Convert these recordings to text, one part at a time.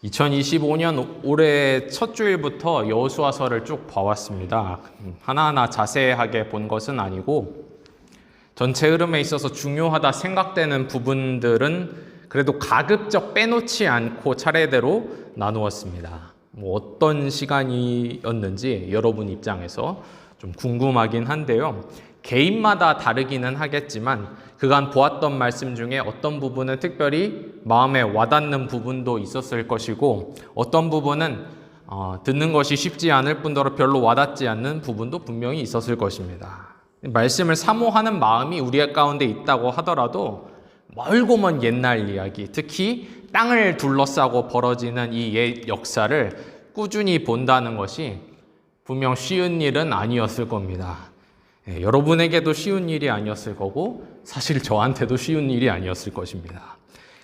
2025년 올해 첫 주일부터 여호수아서를 쭉 봐왔습니다. 하나하나 자세하게 본 것은 아니고 전체 흐름에 있어서 중요하다 생각되는 부분들은 그래도 가급적 빼놓지 않고 차례대로 나누었습니다. 어떤 시간이었는지 여러분 입장에서 좀 궁금하긴 한데요. 개인마다 다르기는 하겠지만 그간 보았던 말씀 중에 어떤 부분은 특별히 마음에 와닿는 부분도 있었을 것이고 어떤 부분은 듣는 것이 쉽지 않을 뿐더러 별로 와닿지 않는 부분도 분명히 있었을 것입니다. 말씀을 사모하는 마음이 우리 가운데 있다고 하더라도 멀고 먼 옛날 이야기, 특히 땅을 둘러싸고 벌어지는 이 옛 역사를 꾸준히 본다는 것이 분명 쉬운 일은 아니었을 겁니다. 여러분에게도 쉬운 일이 아니었을 거고 사실 저한테도 쉬운 일이 아니었을 것입니다.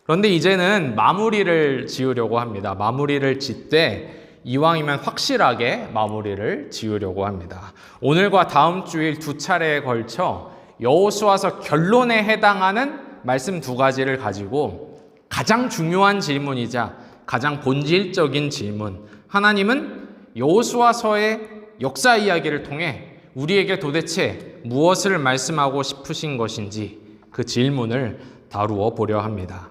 그런데 이제는 마무리를 지으려고 합니다. 마무리를 짓되 이왕이면 확실하게 마무리를 지으려고 합니다. 오늘과 다음 주일 두 차례에 걸쳐 여호수아서 결론에 해당하는 말씀 두 가지를 가지고 가장 중요한 질문이자 가장 본질적인 질문, 하나님은 여호수아서의 역사 이야기를 통해 우리에게 도대체 무엇을 말씀하고 싶으신 것인지 그 질문을 다루어 보려 합니다.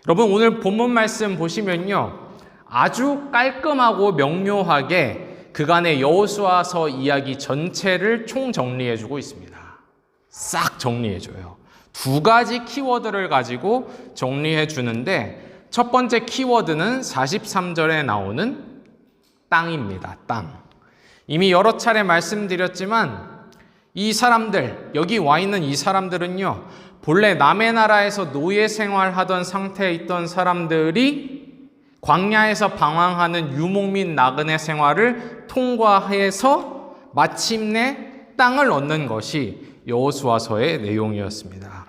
여러분, 오늘 본문 말씀 보시면요, 아주 깔끔하고 명료하게 그간의 여호수아서 이야기 전체를 총정리해주고 있습니다. 싹 정리해줘요. 두 가지 키워드를 가지고 정리해주는데 첫 번째 키워드는 43절에 나오는 땅입니다. 땅. 이미 여러 차례 말씀드렸지만 이 사람들, 여기 와 있는 이 사람들은요, 본래 남의 나라에서 노예 생활하던 상태에 있던 사람들이 광야에서 방황하는 유목민 나그네 생활을 통과해서 마침내 땅을 얻는 것이 여호수아서의 내용이었습니다.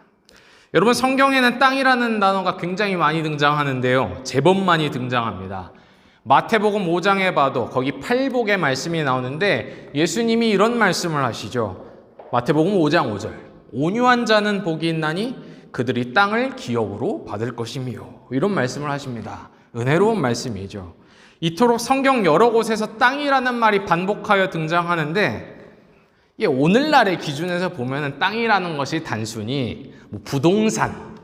여러분, 성경에는 땅이라는 단어가 굉장히 많이 등장하는데요, 제법 많이 등장합니다. 마태복음 5장에 봐도 거기 팔복의 말씀이 나오는데 예수님이 이런 말씀을 하시죠. 마태복음 5장 5절. 온유한 자는 복이 있나니 그들이 땅을 기업으로 받을 것이며, 이런 말씀을 하십니다. 은혜로운 말씀이죠. 이토록 성경 여러 곳에서 땅이라는 말이 반복하여 등장하는데 오늘날의 기준에서 보면 땅이라는 것이 단순히 부동산,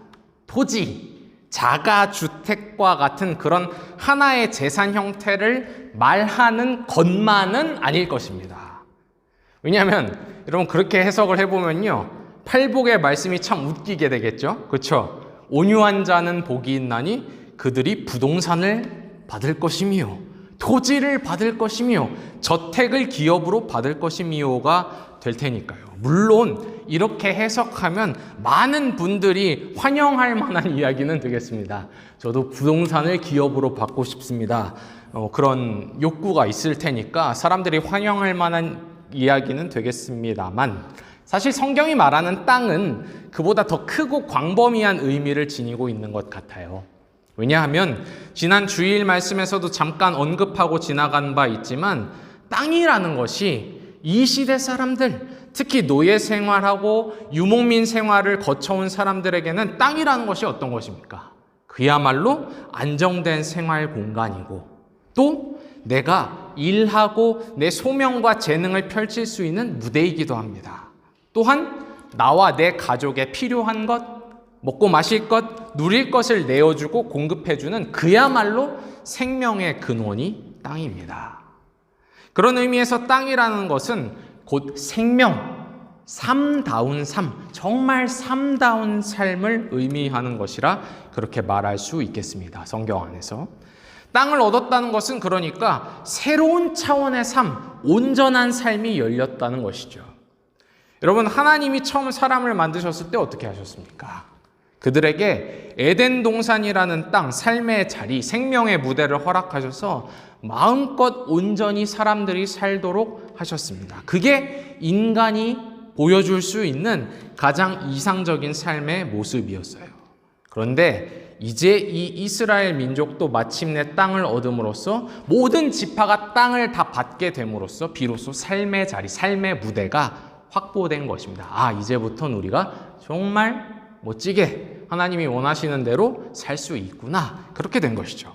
토지, 자가주택과 같은 그런 하나의 재산 형태를 말하는 것만은 아닐 것입니다. 왜냐하면 여러분, 그렇게 해석을 해보면요, 팔복의 말씀이 참 웃기게 되겠죠. 그렇죠? 온유한 자는 복이 있나니 그들이 부동산을 받을 것이며 토지를 받을 것이며 저택을 기업으로 받을 것이며가 될 테니까요. 물론 이렇게 해석하면 많은 분들이 환영할 만한 이야기는 되겠습니다. 저도 부동산을 기업으로 받고 싶습니다. 그런 욕구가 있을 테니까 사람들이 환영할 만한 이야기는 되겠습니다만, 사실 성경이 말하는 땅은 그보다 더 크고 광범위한 의미를 지니고 있는 것 같아요. 왜냐하면 지난 주일 말씀에서도 잠깐 언급하고 지나간 바 있지만 땅이라는 것이 이 시대 사람들, 특히 노예 생활하고 유목민 생활을 거쳐온 사람들에게는 땅이라는 것이 어떤 것입니까? 그야말로 안정된 생활 공간이고 또 내가 일하고 내 소명과 재능을 펼칠 수 있는 무대이기도 합니다. 또한 나와 내 가족에 필요한 것, 먹고 마실 것, 누릴 것을 내어주고 공급해주는 그야말로 생명의 근원이 땅입니다. 그런 의미에서 땅이라는 것은 곧 생명, 삶다운 삶, 정말 삶다운 삶을 의미하는 것이라 그렇게 말할 수 있겠습니다. 성경 안에서. 땅을 얻었다는 것은 그러니까 새로운 차원의 삶, 온전한 삶이 열렸다는 것이죠. 여러분, 하나님이 처음 사람을 만드셨을 때 어떻게 하셨습니까? 그들에게 에덴 동산이라는 땅, 삶의 자리, 생명의 무대를 허락하셔서 마음껏 온전히 사람들이 살도록 하셨습니다. 그게 인간이 보여줄 수 있는 가장 이상적인 삶의 모습이었어요. 그런데 이제 이 이스라엘 민족도 마침내 땅을 얻음으로써 모든 지파가 땅을 다 받게 됨으로써 비로소 삶의 자리, 삶의 무대가 확보된 것입니다. 아, 이제부터는 우리가 정말 멋지게 하나님이 원하시는 대로 살 수 있구나. 그렇게 된 것이죠.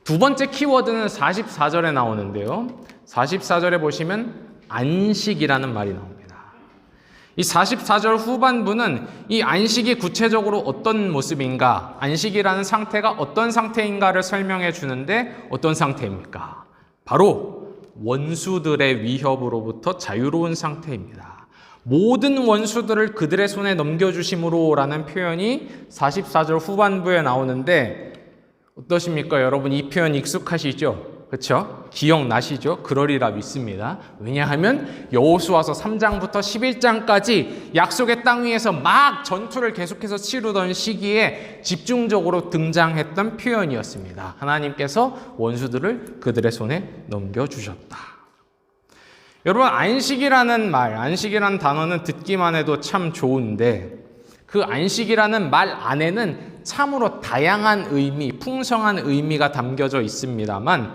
두 번째 키워드는 44절에 나오는데요. 44절에 보시면 안식이라는 말이 나옵니다. 이 44절 후반부는 이 안식이 구체적으로 어떤 모습인가, 안식이라는 상태가 어떤 상태인가를 설명해 주는데 어떤 상태입니까? 바로 원수들의 위협으로부터 자유로운 상태입니다. 모든 원수들을 그들의 손에 넘겨주심으로 라는 표현이 44절 후반부에 나오는데 어떠십니까? 여러분 이 표현 익숙하시죠? 그렇죠? 기억나시죠? 그러리라 믿습니다. 왜냐하면 여호수아서 3장부터 11장까지 약속의 땅 위에서 막 전투를 계속해서 치르던 시기에 집중적으로 등장했던 표현이었습니다. 하나님께서 원수들을 그들의 손에 넘겨주셨다. 여러분 안식이라는 말, 안식이라는 단어는 듣기만 해도 참 좋은데 그 안식이라는 말 안에는 참으로 다양한 의미, 풍성한 의미가 담겨져 있습니다만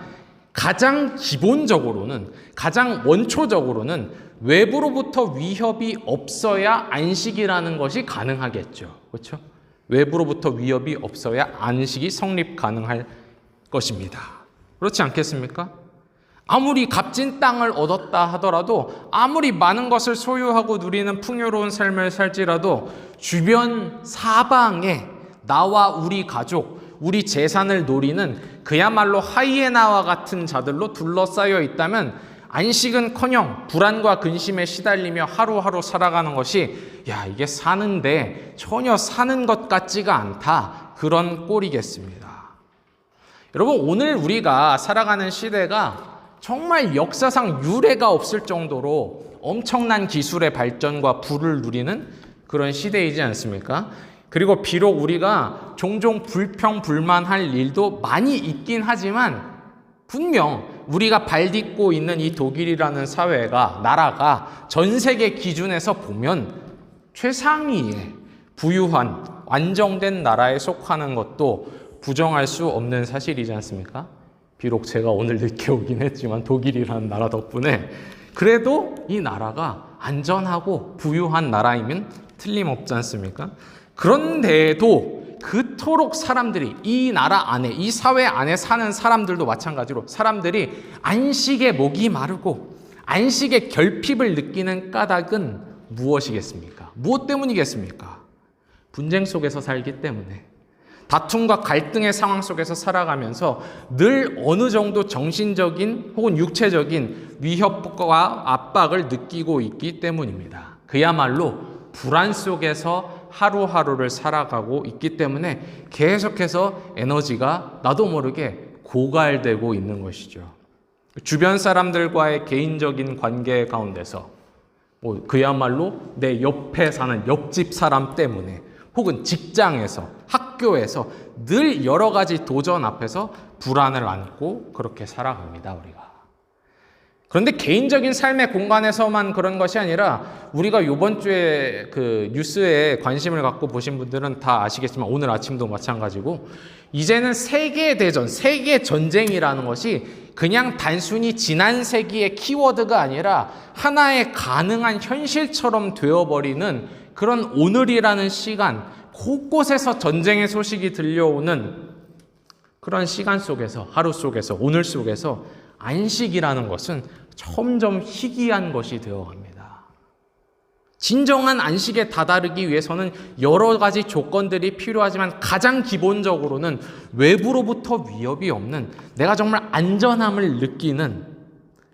가장 기본적으로는, 가장 원초적으로는 외부로부터 위협이 없어야 안식이라는 것이 가능하겠죠. 그렇죠? 외부로부터 위협이 없어야 안식이 성립 가능할 것입니다. 그렇지 않겠습니까? 아무리 값진 땅을 얻었다 하더라도, 아무리 많은 것을 소유하고 누리는 풍요로운 삶을 살지라도 주변 사방에 나와 우리 가족, 우리 재산을 노리는 그야말로 하이에나와 같은 자들로 둘러싸여 있다면 안식은커녕 불안과 근심에 시달리며 하루하루 살아가는 것이 이게 사는데 전혀 사는 것 같지가 않다, 그런 꼴이겠습니다. 여러분 오늘 우리가 살아가는 시대가 정말 역사상 유례가 없을 정도로 엄청난 기술의 발전과 부를 누리는 그런 시대이지 않습니까? 그리고 비록 우리가 종종 불평불만할 일도 많이 있긴 하지만 분명 우리가 발딛고 있는 이 독일이라는 사회가, 나라가 전 세계 기준에서 보면 최상위의 부유한 안정된 나라에 속하는 것도 부정할 수 없는 사실이지 않습니까? 비록 제가 오늘 늦게 오긴 했지만 독일이라는 나라 덕분에 그래도 이 나라가 안전하고 부유한 나라이면 틀림없지 않습니까? 그런데도 그토록 사람들이 이 나라 안에, 이 사회 안에 사는 사람들도 마찬가지로 사람들이 안식에 목이 마르고 안식의 결핍을 느끼는 까닭은 무엇이겠습니까? 무엇 때문이겠습니까? 분쟁 속에서 살기 때문에, 다툼과 갈등의 상황 속에서 살아가면서 늘 어느 정도 정신적인 혹은 육체적인 위협과 압박을 느끼고 있기 때문입니다. 그야말로 불안 속에서 하루하루를 살아가고 있기 때문에 계속해서 에너지가 나도 모르게 고갈되고 있는 것이죠. 주변 사람들과의 개인적인 관계 가운데서 그야말로 내 옆에 사는 옆집 사람 때문에 혹은 직장에서, 학교에서 늘 여러 가지 도전 앞에서 불안을 안고 그렇게 살아갑니다, 우리가. 그런데 개인적인 삶의 공간에서만 그런 것이 아니라 우리가 이번 주에 그 뉴스에 관심을 갖고 보신 분들은 다 아시겠지만 오늘 아침도 마찬가지고 이제는 세계대전, 세계전쟁이라는 것이 그냥 단순히 지난 세기의 키워드가 아니라 하나의 가능한 현실처럼 되어버리는 그런 오늘이라는 시간, 곳곳에서 전쟁의 소식이 들려오는 그런 시간 속에서, 하루 속에서, 오늘 속에서 안식이라는 것은 점점 희귀한 것이 되어갑니다. 진정한 안식에 다다르기 위해서는 여러 가지 조건들이 필요하지만 가장 기본적으로는 외부로부터 위협이 없는, 내가 정말 안전함을 느끼는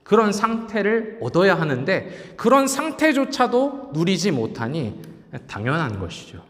그런 상태를 얻어야 하는데 그런 상태조차도 누리지 못하니 당연한 것이죠.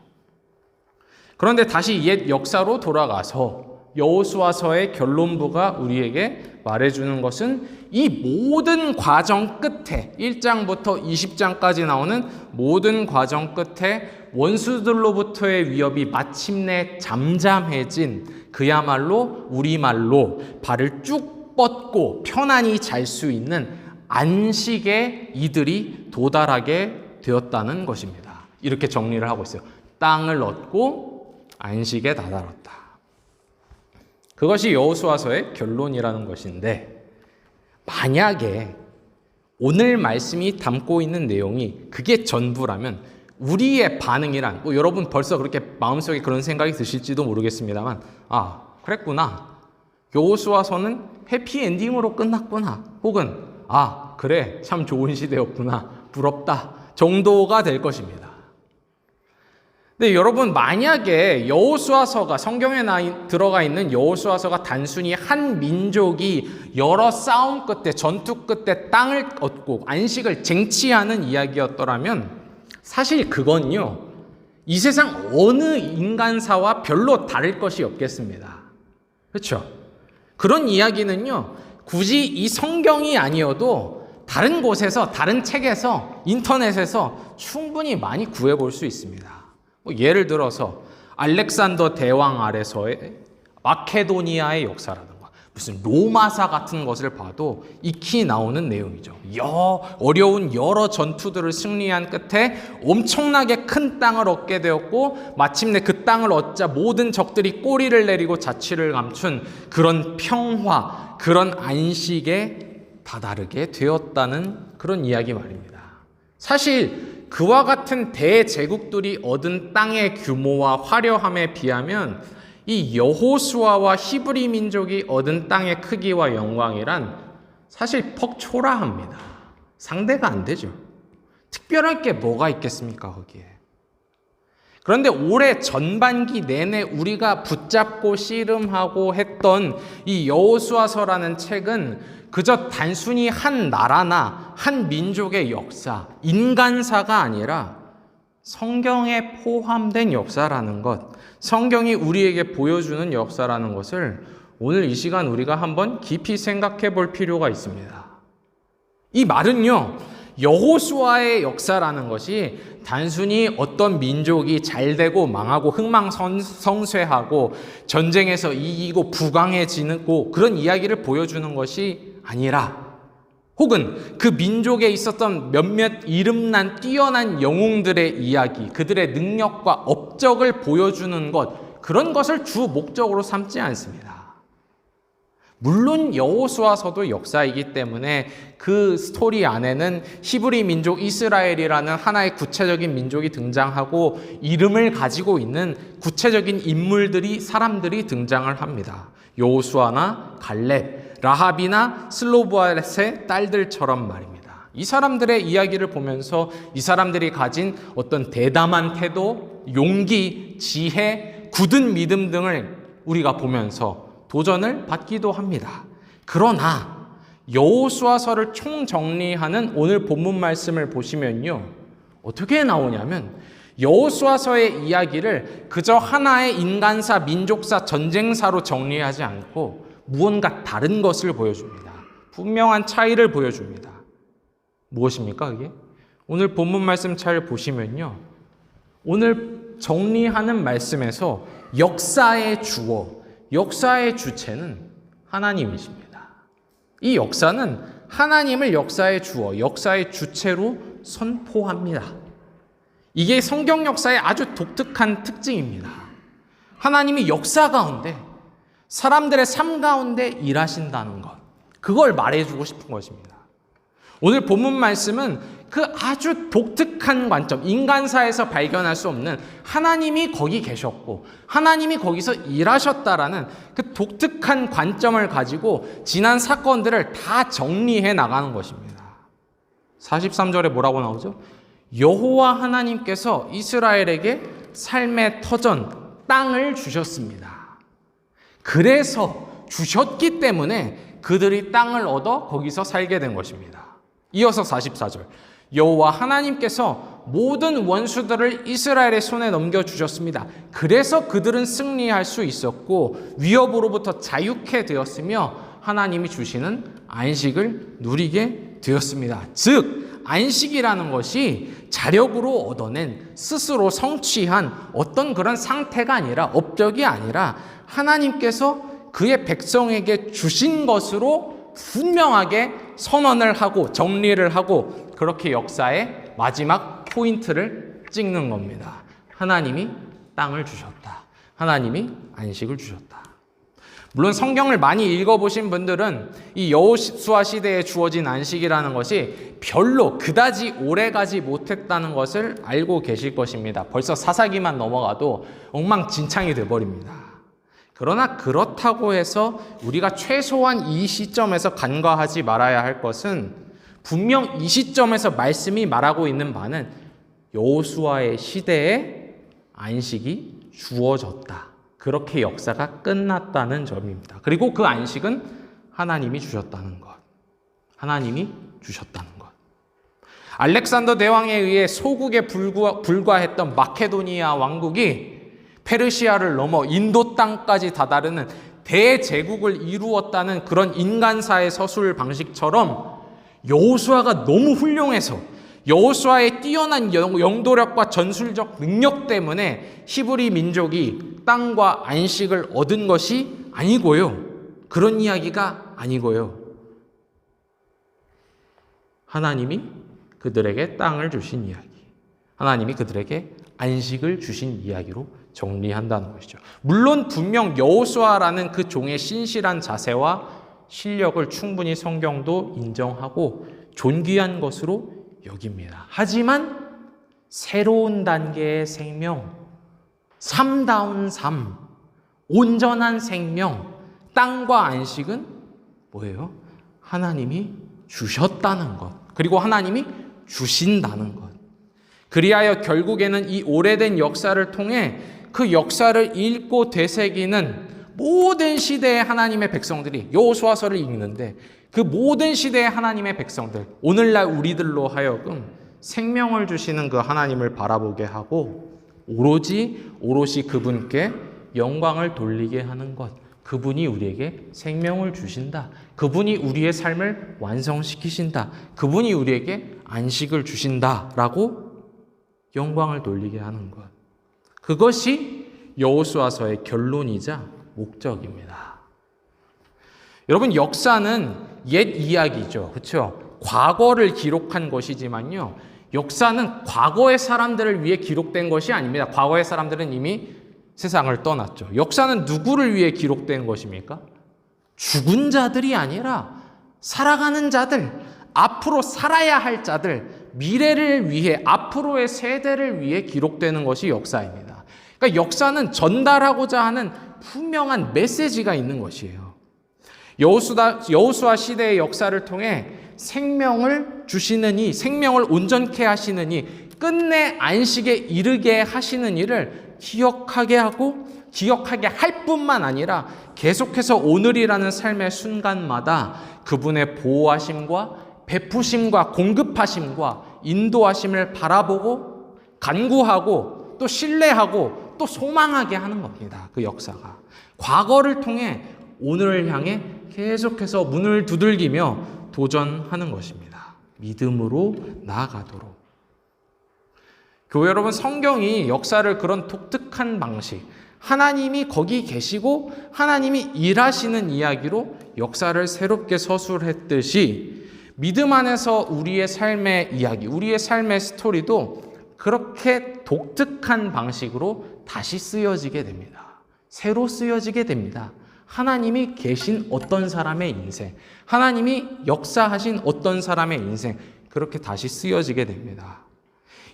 그런데 다시 옛 역사로 돌아가서 여호수아서의 결론부가 우리에게 말해주는 것은 이 모든 과정 끝에 1장부터 20장까지 나오는 모든 과정 끝에 원수들로부터의 위협이 마침내 잠잠해진, 그야말로 우리말로 발을 쭉 뻗고 편안히 잘 수 있는 안식에 이들이 도달하게 되었다는 것입니다. 이렇게 정리를 하고 있어요. 땅을 얻고 안식에 다다랐다. 그것이 여호수아서의 결론이라는 것인데, 만약에 오늘 말씀이 담고 있는 내용이 그게 전부라면 우리의 반응이란, 여러분 벌써 그렇게 마음속에 그런 생각이 드실지도 모르겠습니다만, 그랬구나. 여호수아서는 해피엔딩으로 끝났구나, 혹은 아 그래 참 좋은 시대였구나, 부럽다 정도가 될 것입니다. 근데 여러분, 만약에 여호수아서가, 성경에 들어가 있는 여호수아서가 단순히 한 민족이 여러 싸움 끝에, 전투 끝에 땅을 얻고 안식을 쟁취하는 이야기였더라면 사실 그건요, 이 세상 어느 인간사와 별로 다를 것이 없겠습니다. 그렇죠? 그런 이야기는요, 굳이 이 성경이 아니어도 다른 곳에서, 다른 책에서, 인터넷에서 충분히 많이 구해볼 수 있습니다. 예를 들어서 알렉산더 대왕 아래서의 마케도니아의 역사라든가 무슨 로마사 같은 것을 봐도 익히 나오는 내용이죠. 어려운 여러 전투들을 승리한 끝에 엄청나게 큰 땅을 얻게 되었고, 마침내 그 땅을 얻자 모든 적들이 꼬리를 내리고 자취를 감춘 그런 평화, 그런 안식에 다다르게 되었다는 그런 이야기 말입니다. 사실 그와 같은 대제국들이 얻은 땅의 규모와 화려함에 비하면 이 여호수아와 히브리 민족이 얻은 땅의 크기와 영광이란 사실 퍽초라합니다. 상대가 안 되죠. 특별할 게 뭐가 있겠습니까, 거기에. 그런데 올해 전반기 내내 우리가 붙잡고 씨름하고 했던 이 여호수아서라는 책은 그저 단순히 한 나라나 한 민족의 역사, 인간사가 아니라 성경에 포함된 역사라는 것, 성경이 우리에게 보여주는 역사라는 것을 오늘 이 시간 우리가 한번 깊이 생각해 볼 필요가 있습니다. 이 말은요, 여호수아의 역사라는 것이 단순히 어떤 민족이 잘되고 망하고 흥망성쇠하고 전쟁에서 이기고 부강해지고 그런 이야기를 보여주는 것이 아니라, 혹은 그 민족에 있었던 몇몇 이름난 뛰어난 영웅들의 이야기, 그들의 능력과 업적을 보여주는 것, 그런 것을 주 목적으로 삼지 않습니다. 물론 여호수아서도 역사이기 때문에 그 스토리 안에는 히브리 민족 이스라엘이라는 하나의 구체적인 민족이 등장하고 이름을 가지고 있는 구체적인 인물들이, 사람들이 등장을 합니다. 여호수아나 갈렙, 라합이나 슬로보아렛의 딸들처럼 말입니다. 이 사람들의 이야기를 보면서 이 사람들이 가진 어떤 대담한 태도, 용기, 지혜, 굳은 믿음 등을 우리가 보면서 도전을 받기도 합니다. 그러나 여호수아서를 총정리하는 오늘 본문 말씀을 보시면요, 어떻게 나오냐면 여호수아서의 이야기를 그저 하나의 인간사, 민족사, 전쟁사로 정리하지 않고 무언가 다른 것을 보여줍니다. 분명한 차이를 보여줍니다. 무엇입니까, 그게? 오늘 본문 말씀 잘 보시면요, 오늘 정리하는 말씀에서 역사의 주어, 역사의 주체는 하나님이십니다. 이 역사는 하나님을 역사의 주어, 역사의 주체로 선포합니다. 이게 성경 역사의 아주 독특한 특징입니다. 하나님이 역사 가운데, 사람들의 삶 가운데 일하신다는 것, 그걸 말해주고 싶은 것입니다. 오늘 본문 말씀은 그 아주 독특한 관점, 인간사에서 발견할 수 없는 하나님이 거기 계셨고 하나님이 거기서 일하셨다라는 그 독특한 관점을 가지고 지난 사건들을 다 정리해 나가는 것입니다. 43절에 뭐라고 나오죠? 여호와 하나님께서 이스라엘에게 삶의 터전, 땅을 주셨습니다. 그래서 주셨기 때문에 그들이 땅을 얻어 거기서 살게 된 것입니다. 이어서 44절, 여호와 하나님께서 모든 원수들을 이스라엘의 손에 넘겨주셨습니다. 그래서 그들은 승리할 수 있었고 위협으로부터 자유케 되었으며 하나님이 주시는 안식을 누리게 되었습니다. 즉 안식이라는 것이 자력으로 얻어낸, 스스로 성취한 어떤 그런 상태가 아니라, 업적이 아니라 하나님께서 그의 백성에게 주신 것으로 분명하게 선언을 하고 정리를 하고 그렇게 역사의 마지막 포인트를 찍는 겁니다. 하나님이 땅을 주셨다. 하나님이 안식을 주셨다. 물론 성경을 많이 읽어보신 분들은 이 여호수아 시대에 주어진 안식이라는 것이 별로 그다지 오래가지 못했다는 것을 알고 계실 것입니다. 벌써 사사기만 넘어가도 엉망진창이 돼버립니다. 그러나 그렇다고 해서 우리가 최소한 이 시점에서 간과하지 말아야 할 것은 분명 이 시점에서 말씀이 말하고 있는 바는 여호수아의 시대에 안식이 주어졌다. 그렇게 역사가 끝났다는 점입니다. 그리고 그 안식은 하나님이 주셨다는 것. 하나님이 주셨다는 것. 알렉산더 대왕에 의해 소국에 불과했던 마케도니아 왕국이 페르시아를 넘어 인도 땅까지 다다르는 대제국을 이루었다는 그런 인간사의 서술 방식처럼 여호수아가 너무 훌륭해서 여호수아의 뛰어난 영도력과 전술적 능력 때문에 히브리 민족이 땅과 안식을 얻은 것이 아니고요. 그런 이야기가 아니고요. 하나님이 그들에게 땅을 주신 이야기, 하나님이 그들에게 안식을 주신 이야기로 정리한다는 것이죠. 물론 분명 여호수아라는 그 종의 신실한 자세와 실력을 충분히 성경도 인정하고 존귀한 것으로 여깁니다. 하지만 새로운 단계의 생명, 삶다운 삶, 온전한 생명, 땅과 안식은 뭐예요? 하나님이 주셨다는 것, 그리고 하나님이 주신다는 것. 그리하여 결국에는 이 오래된 역사를 통해 그 역사를 읽고 되새기는 모든 시대의 하나님의 백성들이 여호수아서를 읽는데 그 모든 시대의 하나님의 백성들, 오늘날 우리들로 하여금 생명을 주시는 그 하나님을 바라보게 하고 오롯이 그분께 영광을 돌리게 하는 것. 그분이 우리에게 생명을 주신다. 그분이 우리의 삶을 완성시키신다. 그분이 우리에게 안식을 주신다라고 영광을 돌리게 하는 것. 그것이 여호수아서의 결론이자 목적입니다. 여러분, 역사는 옛 이야기죠. 그렇죠? 과거를 기록한 것이지만요. 역사는 과거의 사람들을 위해 기록된 것이 아닙니다. 과거의 사람들은 이미 세상을 떠났죠. 역사는 누구를 위해 기록된 것입니까? 죽은 자들이 아니라 살아가는 자들, 앞으로 살아야 할 자들, 미래를 위해, 앞으로의 세대를 위해 기록되는 것이 역사입니다. 그러니까 역사는 전달하고자 하는 분명한 메시지가 있는 것이에요. 여호수아 시대의 역사를 통해 생명을 주시는 이, 생명을 온전케 하시는 이, 끝내 안식에 이르게 하시는 일을 기억하게 하고 기억하게 할 뿐만 아니라 계속해서 오늘이라는 삶의 순간마다 그분의 보호하심과 베푸심과 공급하심과 인도하심을 바라보고 간구하고 또 신뢰하고 또 소망하게 하는 겁니다. 그 역사가. 과거를 통해 오늘을 향해 계속해서 문을 두들기며 도전하는 것입니다. 믿음으로 나아가도록. 교회 여러분, 성경이 역사를 그런 독특한 방식, 하나님이 거기 계시고 하나님이 일하시는 이야기로 역사를 새롭게 서술했듯이 믿음 안에서 우리의 삶의 이야기, 우리의 삶의 스토리도 그렇게 독특한 방식으로 다시 쓰여지게 됩니다. 새로 쓰여지게 됩니다. 하나님이 계신 어떤 사람의 인생, 하나님이 역사하신 어떤 사람의 인생, 그렇게 다시 쓰여지게 됩니다.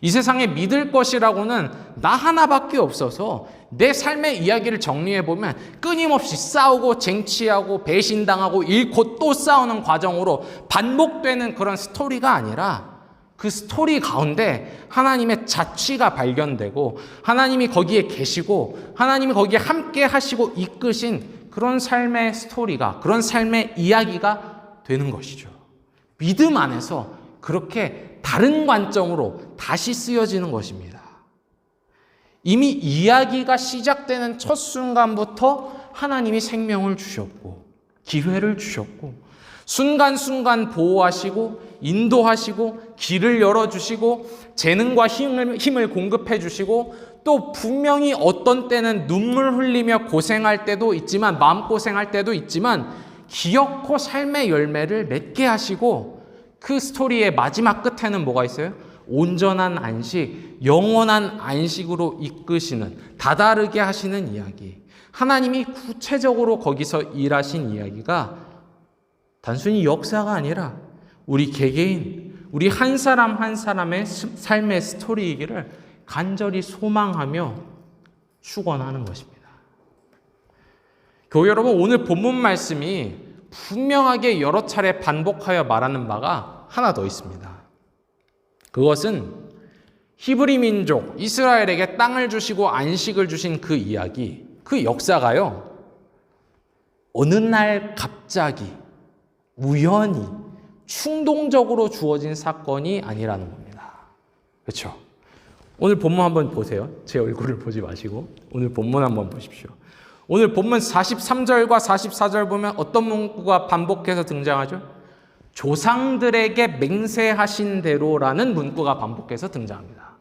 이 세상에 믿을 것이라고는 나 하나밖에 없어서 내 삶의 이야기를 정리해보면 끊임없이 싸우고 쟁취하고 배신당하고 잃고 또 싸우는 과정으로 반복되는 그런 스토리가 아니라 그 스토리 가운데 하나님의 자취가 발견되고 하나님이 거기에 계시고 하나님이 거기에 함께 하시고 이끄신 그런 삶의 스토리가, 그런 삶의 이야기가 되는 것이죠. 믿음 안에서 그렇게 다른 관점으로 다시 쓰여지는 것입니다. 이미 이야기가 시작되는 첫 순간부터 하나님이 생명을 주셨고 기회를 주셨고 순간순간 보호하시고 인도하시고 길을 열어주시고 재능과 힘을 공급해 주시고 또 분명히 어떤 때는 눈물 흘리며 고생할 때도 있지만 마음고생할 때도 있지만 기어코 삶의 열매를 맺게 하시고 그 스토리의 마지막 끝에는 뭐가 있어요? 온전한 안식, 영원한 안식으로 이끄시는, 다다르게 하시는 이야기. 하나님이 구체적으로 거기서 일하신 이야기가 단순히 역사가 아니라 우리 개개인, 우리 한 사람 한 사람의 삶의 스토리이기를 간절히 소망하며 축원하는 것입니다. 교회 여러분, 오늘 본문 말씀이 분명하게 여러 차례 반복하여 말하는 바가 하나 더 있습니다. 그것은 히브리 민족 이스라엘에게 땅을 주시고 안식을 주신 그 이야기, 그 역사가요, 어느 날 갑자기 우연히 충동적으로 주어진 사건이 아니라는 겁니다. 그렇죠? 오늘 본문 한번 보세요. 제 얼굴을 보지 마시고 오늘 본문 한번 보십시오. 오늘 본문 43절과 44절 보면 어떤 문구가 반복해서 등장하죠? 조상들에게 맹세하신 대로라는 문구가 반복해서 등장합니다.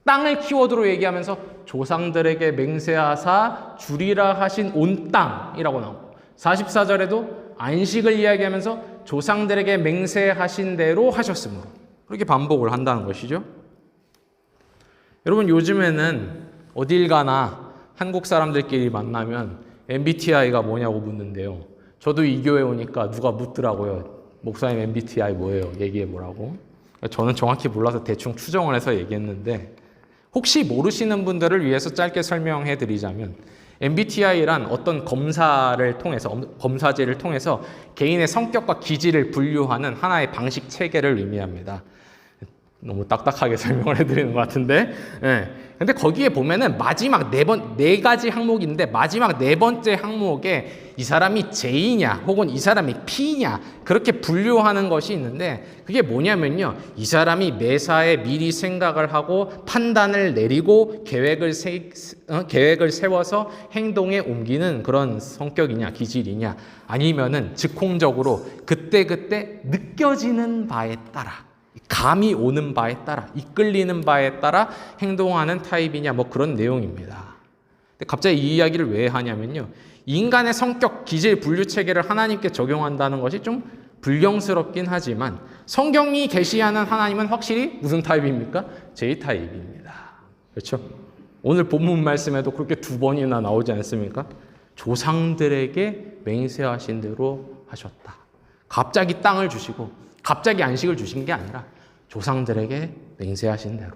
땅을 키워드로 얘기하면서 조상들에게 맹세하사 주리라 하신 온 땅이라고 나오고, 44절에도 안식을 이야기하면서 조상들에게 맹세하신 대로 하셨으므로, 그렇게 반복을 한다는 것이죠. 여러분, 요즘에는 어딜 가나 한국 사람들끼리 만나면 MBTI가 뭐냐고 묻는데요. 저도 이 교회 오니까 누가 묻더라고요. 목사님 MBTI 뭐예요? 얘기해 보라고. 저는 정확히 몰라서 대충 추정을 해서 얘기했는데, 혹시 모르시는 분들을 위해서 짧게 설명해 드리자면, MBTI란 어떤 검사를 통해서, 검사제를 통해서 개인의 성격과 기질을 분류하는 하나의 방식 체계를 의미합니다. 너무 딱딱하게 설명을 해드리는 것 같은데, 근데 거기에 보면은 마지막 네 가지 항목인데, 마지막 네 번째 항목에 이 사람이 J냐 혹은 이 사람이 P냐 그렇게 분류하는 것이 있는데, 그게 뭐냐면요, 이 사람이 매사에 미리 생각을 하고 판단을 내리고 계획을 세워서 행동에 옮기는 그런 성격이냐 기질이냐, 아니면은 즉흥적으로 그때그때 느껴지는 바에 따라, 감이 오는 바에 따라, 이끌리는 바에 따라 행동하는 타입이냐, 뭐 그런 내용입니다. 근데 갑자기 이 이야기를 왜 하냐면요, 인간의 성격, 기질 분류 체계를 하나님께 적용한다는 것이 좀 불경스럽긴 하지만, 성경이 계시하는 하나님은 확실히 무슨 타입입니까? J타입입니다. 그렇죠? 오늘 본문 말씀에도 그렇게 2번이나 나오지 않습니까? 조상들에게 맹세하신 대로 하셨다. 갑자기 땅을 주시고 갑자기 안식을 주신 게 아니라 조상들에게 맹세하신 대로,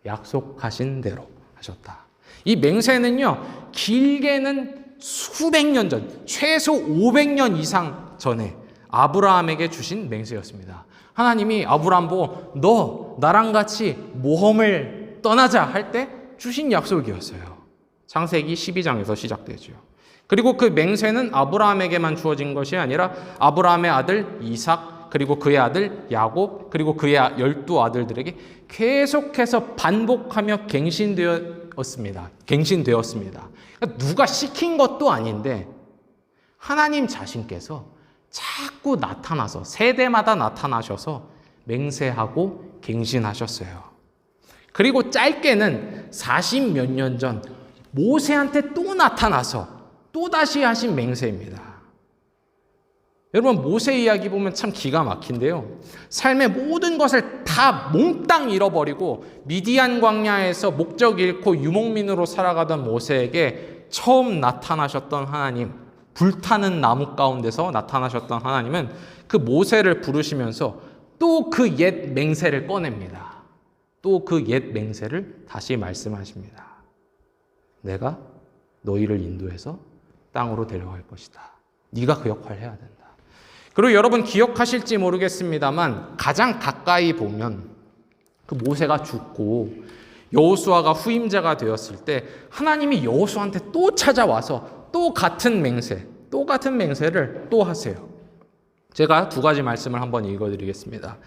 약속하신 대로 하셨다. 이 맹세는요, 길게는 수백 년 전, 최소 500년 이상 전에 아브라함에게 주신 맹세였습니다. 하나님이 아브라함 보고 너 나랑 같이 모험을 떠나자 할 때 주신 약속이었어요. 창세기 12장에서 시작되죠. 그리고 그 맹세는 아브라함에게만 주어진 것이 아니라 아브라함의 아들 이삭, 그리고 그의 아들 야곱, 그리고 그의 12아들들에게 계속해서 반복하며 갱신되었습니다. 그러니까 누가 시킨 것도 아닌데 하나님 자신께서 자꾸 나타나서, 세대마다 나타나셔서 맹세하고 갱신하셨어요. 그리고 짧게는 40몇 년 전 모세한테 또 나타나서 또다시 하신 맹세입니다. 여러분, 모세 이야기 보면 참 기가 막힌데요, 삶의 모든 것을 다 몽땅 잃어버리고 미디안 광야에서 목적 잃고 유목민으로 살아가던 모세에게 처음 나타나셨던 하나님, 불타는 나무 가운데서 나타나셨던 하나님은 그 모세를 부르시면서 또 그 옛 맹세를 꺼냅니다. 또 그 옛 맹세를 다시 말씀하십니다. 내가 너희를 인도해서 땅으로 데려갈 것이다. 네가 그 역할을 해야 된다. 그리고 여러분 기억하실지 모르겠습니다만, 가장 가까이 보면 그 모세가 죽고 여호수아가 후임자가 되었을 때 하나님이 여호수아한테 또 찾아와서 또 같은 맹세를 또 하세요. 제가 2가지 말씀을 한번 읽어드리겠습니다.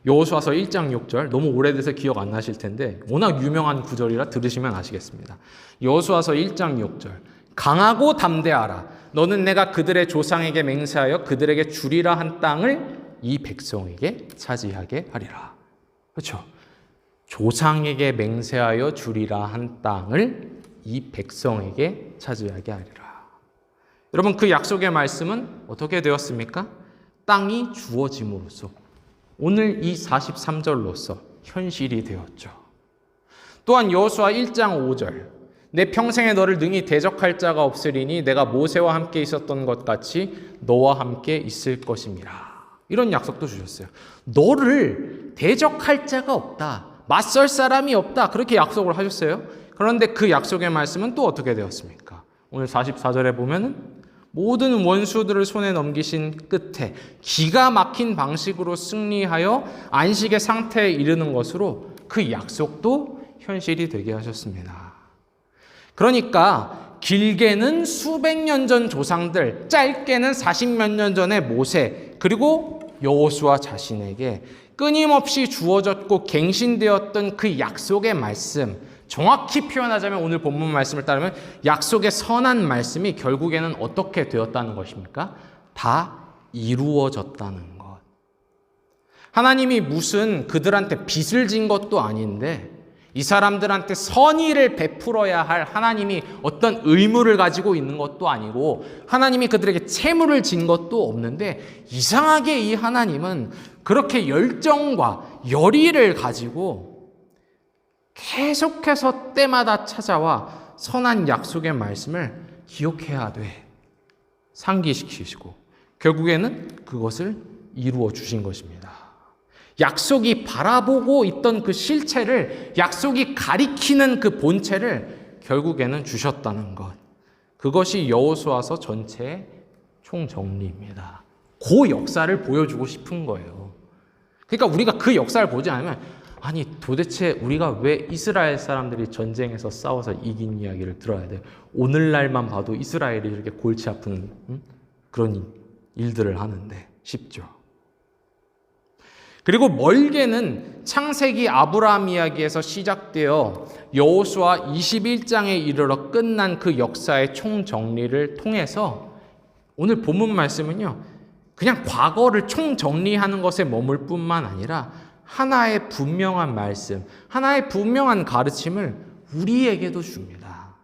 여호수아서 1장 6절, 너무 오래돼서 기억 안 나실 텐데 워낙 유명한 구절이라 들으시면 아시겠습니다. 여호수아서 1장 6절, 강하고 담대하라. 너는 내가 그들의 조상에게 맹세하여 그들에게 주리라 한 땅을 이 백성에게 차지하게 하리라. 그렇죠? 조상에게 맹세하여 주리라 한 땅을 이 백성에게 차지하게 하리라. 여러분, 그 약속의 말씀은 어떻게 되었습니까? 땅이 주어짐으로써 오늘 이 43절로서 현실이 되었죠. 또한 여호수아 1장 5절, 내 평생에 너를 능히 대적할 자가 없으리니 내가 모세와 함께 있었던 것 같이 너와 함께 있을 것임이라. 이런 약속도 주셨어요. 너를 대적할 자가 없다, 맞설 사람이 없다, 그렇게 약속을 하셨어요. 그런데 그 약속의 말씀은 또 어떻게 되었습니까? 오늘 44절에 보면은 모든 원수들을 손에 넘기신 끝에 기가 막힌 방식으로 승리하여 안식의 상태에 이르는 것으로 그 약속도 현실이 되게 하셨습니다. 그러니까 길게는 수백 년 전 조상들, 짧게는 40몇 년 전의 모세, 그리고 여호수아 자신에게 끊임없이 주어졌고 갱신되었던 그 약속의 말씀, 정확히 표현하자면 오늘 본문 말씀을 따르면 약속의 선한 말씀이 결국에는 어떻게 되었다는 것입니까? 다 이루어졌다는 것. 하나님이 무슨 그들한테 빚을 진 것도 아닌데 이 사람들한테 선의를 베풀어야 할 하나님이 어떤 의무를 가지고 있는 것도 아니고 하나님이 그들에게 채무를 진 것도 없는데 이상하게 이 하나님은 그렇게 열정과 열의를 가지고 계속해서 때마다 찾아와 선한 약속의 말씀을 기억해야 돼. 상기시키시고 결국에는 그것을 이루어 주신 것입니다. 약속이 바라보고 있던 그 실체를, 약속이 가리키는 그 본체를 결국에는 주셨다는 것. 그것이 여호수아서 전체의 총정리입니다. 그 역사를 보여주고 싶은 거예요. 그러니까 우리가 그 역사를 보지 않으면 아니 도대체 우리가 왜 이스라엘 사람들이 전쟁에서 싸워서 이긴 이야기를 들어야 돼요? 오늘날만 봐도 이스라엘이 이렇게 골치 아픈 그런 일들을 하는데 싶죠. 그리고 멀게는 창세기 아브라함 이야기에서 시작되어 여호수아 21장에 이르러 끝난 그 역사의 총정리를 통해서 오늘 본문 말씀은요, 그냥 과거를 총정리하는 것에 머물 뿐만 아니라 하나의 분명한 말씀, 하나의 분명한 가르침을 우리에게도 줍니다.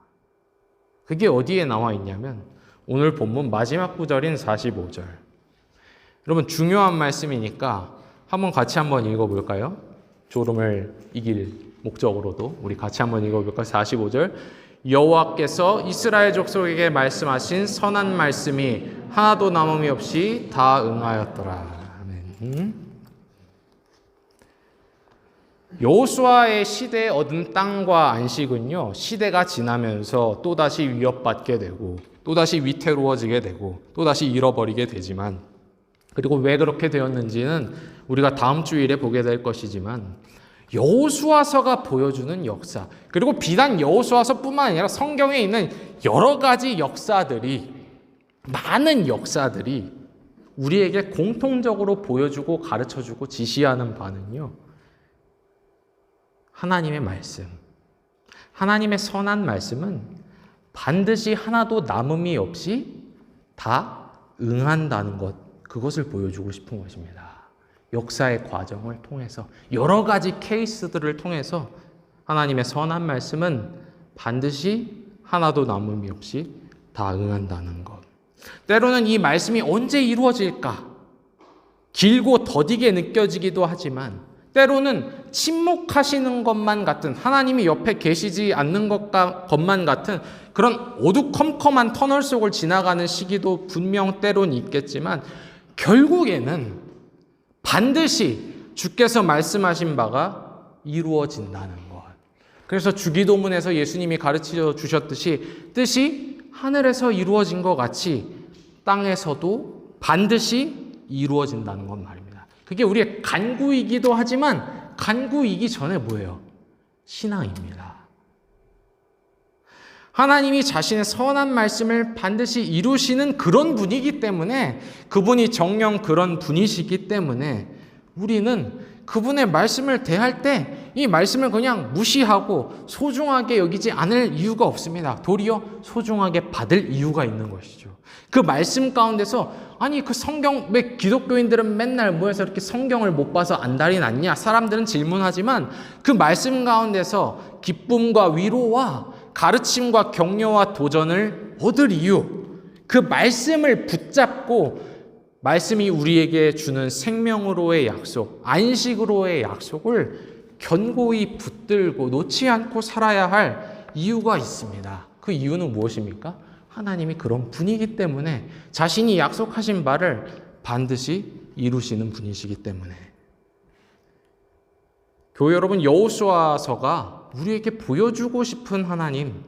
그게 어디에 나와 있냐면 오늘 본문 마지막 구절인 45절. 여러분 중요한 말씀이니까 같이 한번 읽어볼까요? 졸음을 이길 목적으로도 우리 같이 한번 읽어볼까요? 45절. 여호와께서 이스라엘 족속에게 말씀하신 선한 말씀이 하나도 남음이 없이 다 응하였더라. 아멘. 여호수아의 시대에 얻은 땅과 안식은요, 시대가 지나면서 또다시 위협받게 되고 또다시 위태로워지게 되고 또다시 잃어버리게 되지만, 그리고 왜 그렇게 되었는지는 우리가 다음 주일에 보게 될 것이지만 여호수아서가 보여주는 역사, 그리고 비단 여호수아서뿐만 아니라 성경에 있는 여러 가지 역사들이, 많은 역사들이 우리에게 공통적으로 보여주고 가르쳐주고 지시하는 바는요, 하나님의 말씀, 하나님의 선한 말씀은 반드시 하나도 남음이 없이 다 응한다는 것, 그것을 보여주고 싶은 것입니다. 역사의 과정을 통해서, 여러 가지 케이스들을 통해서 하나님의 선한 말씀은 반드시 하나도 남음이 없이 다 응한다는 것. 때로는 이 말씀이 언제 이루어질까? 길고 더디게 느껴지기도 하지만 때로는 침묵하시는 것만 같은, 하나님이 옆에 계시지 않는 것만 같은 그런 어두컴컴한 터널 속을 지나가는 시기도 분명 때론 있겠지만 결국에는 반드시 주께서 말씀하신 바가 이루어진다는 것. 그래서 주기도문에서 예수님이 가르쳐 주셨듯이 뜻이 하늘에서 이루어진 것 같이 땅에서도 반드시 이루어진다는 것 말입니다. 그게 우리의 간구이기도 하지만 간구이기 전에 뭐예요? 신앙입니다. 하나님이 자신의 선한 말씀을 반드시 이루시는 그런 분이기 때문에, 그분이 정녕 그런 분이시기 때문에 우리는 그분의 말씀을 대할 때 이 말씀을 그냥 무시하고 소중하게 여기지 않을 이유가 없습니다. 도리어 소중하게 받을 이유가 있는 것이죠. 그 말씀 가운데서 아니 그 성경, 왜 기독교인들은 맨날 모여서 이렇게 성경을 못 봐서 안달이 났냐? 사람들은 질문하지만 그 말씀 가운데서 기쁨과 위로와 가르침과 격려와 도전을 얻을 이유, 그 말씀을 붙잡고 말씀이 우리에게 주는 생명으로의 약속, 안식으로의 약속을 견고히 붙들고 놓지 않고 살아야 할 이유가 있습니다. 그 이유는 무엇입니까? 하나님이 그런 분이기 때문에, 자신이 약속하신 바를 반드시 이루시는 분이시기 때문에. 교회 여러분, 여호수아서가 우리에게 보여주고 싶은 하나님,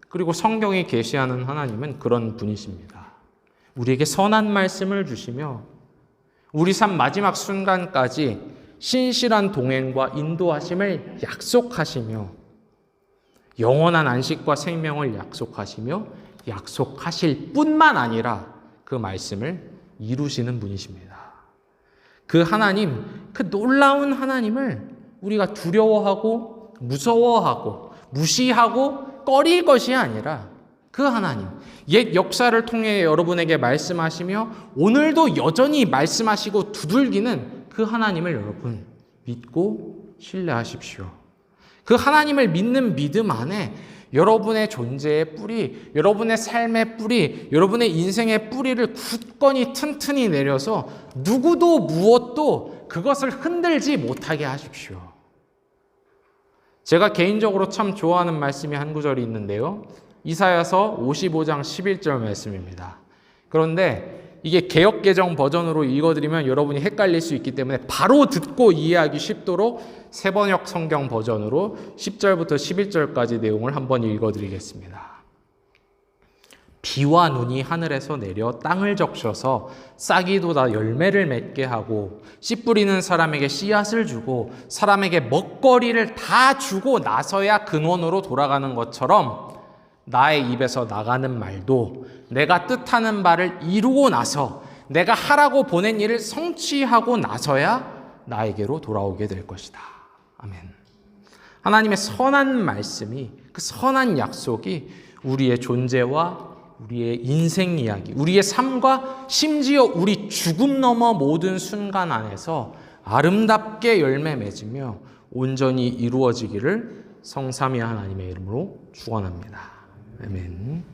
그리고 성경이 계시하는 하나님은 그런 분이십니다. 우리에게 선한 말씀을 주시며 우리 삶 마지막 순간까지 신실한 동행과 인도하심을 약속하시며 영원한 안식과 생명을 약속하시며 약속하실 뿐만 아니라 그 말씀을 이루시는 분이십니다. 그 하나님, 그 놀라운 하나님을 우리가 두려워하고 무서워하고 무시하고 꺼릴 것이 아니라 그 하나님, 옛 역사를 통해 여러분에게 말씀하시며 오늘도 여전히 말씀하시고 두들기는 그 하나님을 여러분 믿고 신뢰하십시오. 그 하나님을 믿는 믿음 안에 여러분의 존재의 뿌리, 여러분의 삶의 뿌리, 여러분의 인생의 뿌리를 굳건히 튼튼히 내려서 누구도 무엇도 그것을 흔들지 못하게 하십시오. 제가 개인적으로 참 좋아하는 말씀이 한 구절이 있는데요. 이사야서 55장 11절 말씀입니다. 그런데 이게 개역개정 버전으로 읽어드리면 여러분이 헷갈릴 수 있기 때문에 바로 듣고 이해하기 쉽도록 새번역 성경 버전으로 10절부터 11절까지 내용을 한번 읽어드리겠습니다. 비와 눈이 하늘에서 내려 땅을 적셔서 싹이 돋아 열매를 맺게 하고 씨 뿌리는 사람에게 씨앗을 주고 사람에게 먹거리를 다 주고 나서야 근원으로 돌아가는 것처럼 나의 입에서 나가는 말도 내가 뜻하는 바를 이루고 나서 내가 하라고 보낸 일을 성취하고 나서야 나에게로 돌아오게 될 것이다. 아멘. 하나님의 선한 말씀이, 그 선한 약속이 우리의 존재와 우리의 인생 이야기, 우리의 삶과 심지어 우리 죽음 넘어 모든 순간 안에서 아름답게 열매 맺으며 온전히 이루어지기를 성삼위 하나님의 이름으로 축원합니다. 아멘.